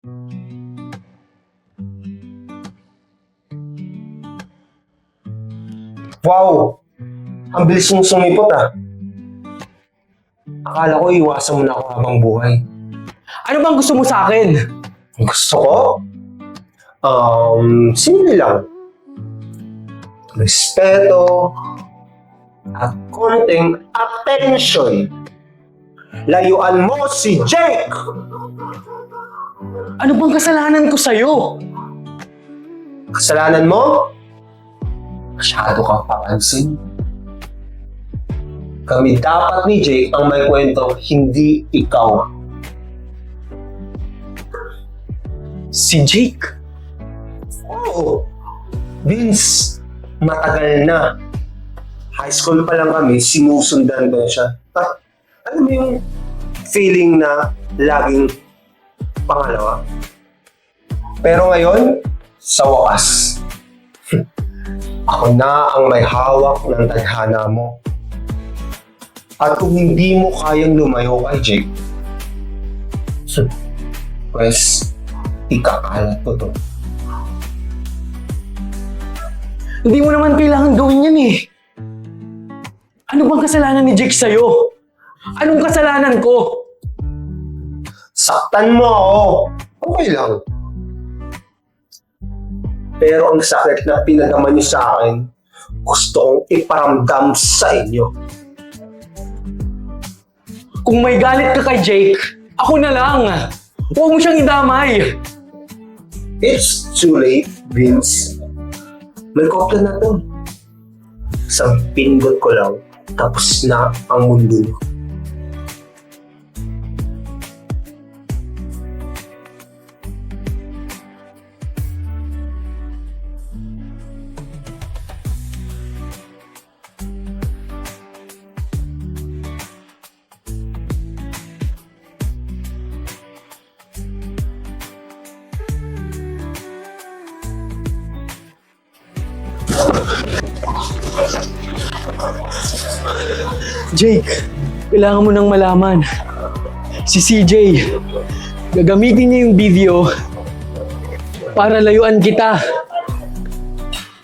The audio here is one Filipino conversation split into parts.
Wow! Ang bilis mong sumipot ah. Akala ko iwasan mo na ako habang buhay. Ano bang gusto mo sa akin? Gusto ko? Simple lang. Respeto at konting attention. Layuan mo si Jake! Ano bang kasalanan ko sa'yo? Kasalanan mo? Masyado kang papansin. Kami dapat ni Jake ang may kwento, hindi ikaw. Si Jake? Oo. Vince, matagal na. High school pa lang kami, sinusundan ko na siya. At ano mo yung feeling na laging pangalawa? Pero ngayon, sa wakas, ako na ang may hawak ng tadhana mo. At kung hindi mo kayang lumayo kay Jake, pues, ikakalat ko to. Hindi mo naman kailangan gawin yan eh. Ano bang kasalanan ni Jake sa'yo? Anong kasalanan ko? Saktan mo ako. Okay lang. Pero ang sakit na pinagaman niyo sa akin, gusto kong iparamdam sa inyo. Kung may galit ka kay Jake, ako na lang. Huwag mo siyang idamay. It's too late, Vince. May kopya na to. Sa pindot ko lang, tapos na ang mundo mo. Jake, kailangan mo nang malaman. Si CJ, gagamitin niya yung video para layuan kita.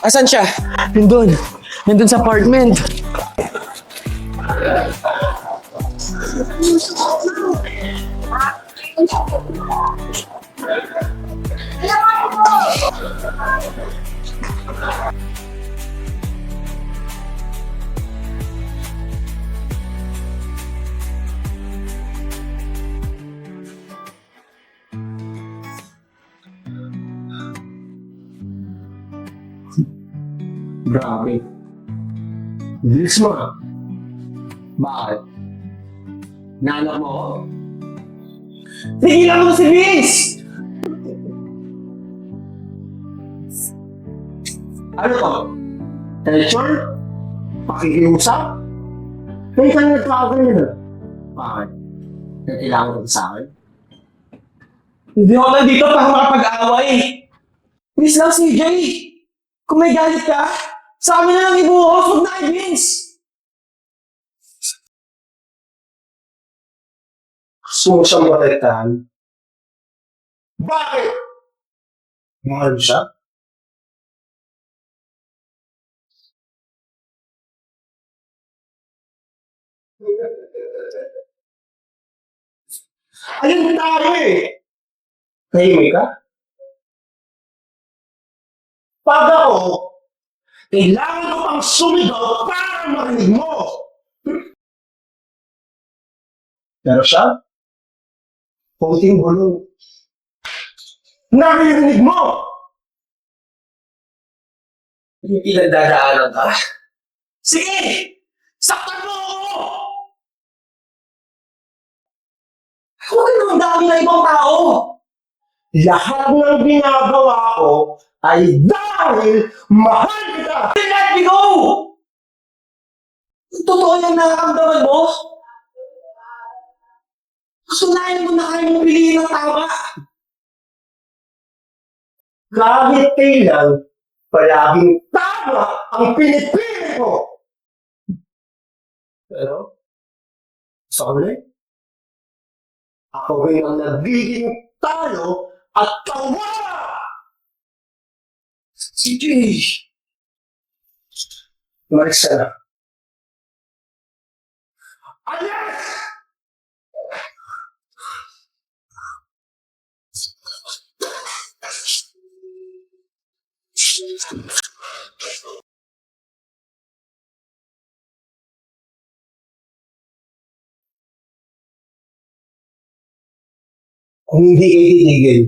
Asan siya? Nandun sa apartment. Grabe. Bilis mo ah. Bakit? Nanak mo ako? Tigilan mo si Vince! Ano to? Tension? Pakikiusap? Kaya ka nagkakagal na doon. Bakit? Kailangan ko sa akin? Hindi ako nandito para makapag-away. Please lang, CJ. Kung may galit ka, sa amin na lang ibuhos, huwag na kay Vince. Gusto mo siyang protektahan? Bakit? Mahal mo siya? Ayun tayo eh! Tahimik ka? Pag ako, kailangan ko pang sumigaw para marinig mo! Pero siya, konting bulong. Naririnig mo! Yung pinagdadaanan ka? Sige! Saktan mo ako! Huwag ka naman dami na ibang tao! Lahat ng ginagawa ko ay dahil mahal kita! Let me go! Totoo yung nararamdaman mo? Sunayan mo na kayo mong piliin ng tama. Kahit kailan, palaging tama ang pinipili ko! Pero, sorry, ako rin ang nagiging talo at tawa! CJ! Umalis ka na. Alis! Kung hindi kayo titigil,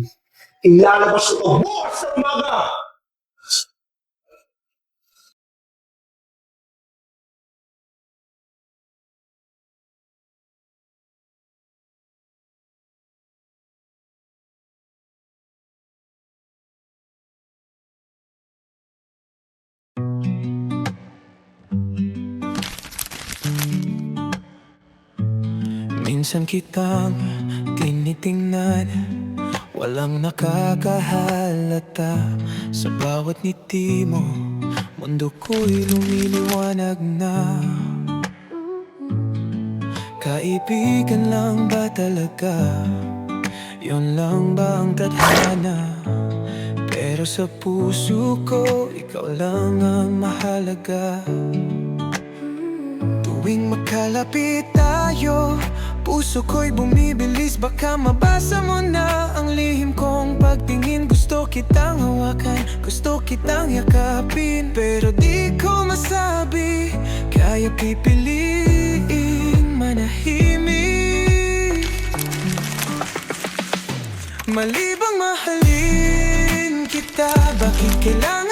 ilalabas ko ito bukas sa umaga! Minsan kitang tinitingnan, walang nakakahalata. Sa bawat ngiti mo, mundo ko'y lumiliwanag na. Kaibigan lang ba talaga? Yun lang ba ang tadhana? Pero sa puso ko, ikaw lang ang mahalaga. Tuwing makalapit tayo, puso ko'y bumibilis. Baka mabasa mo na ang lihim kong pagtingin. Gusto kitang hawakan, gusto kitang yakapin, pero di ko masabi, kaya pipiliin manahimik. Mali bang mahalin kita? Bakit kailangan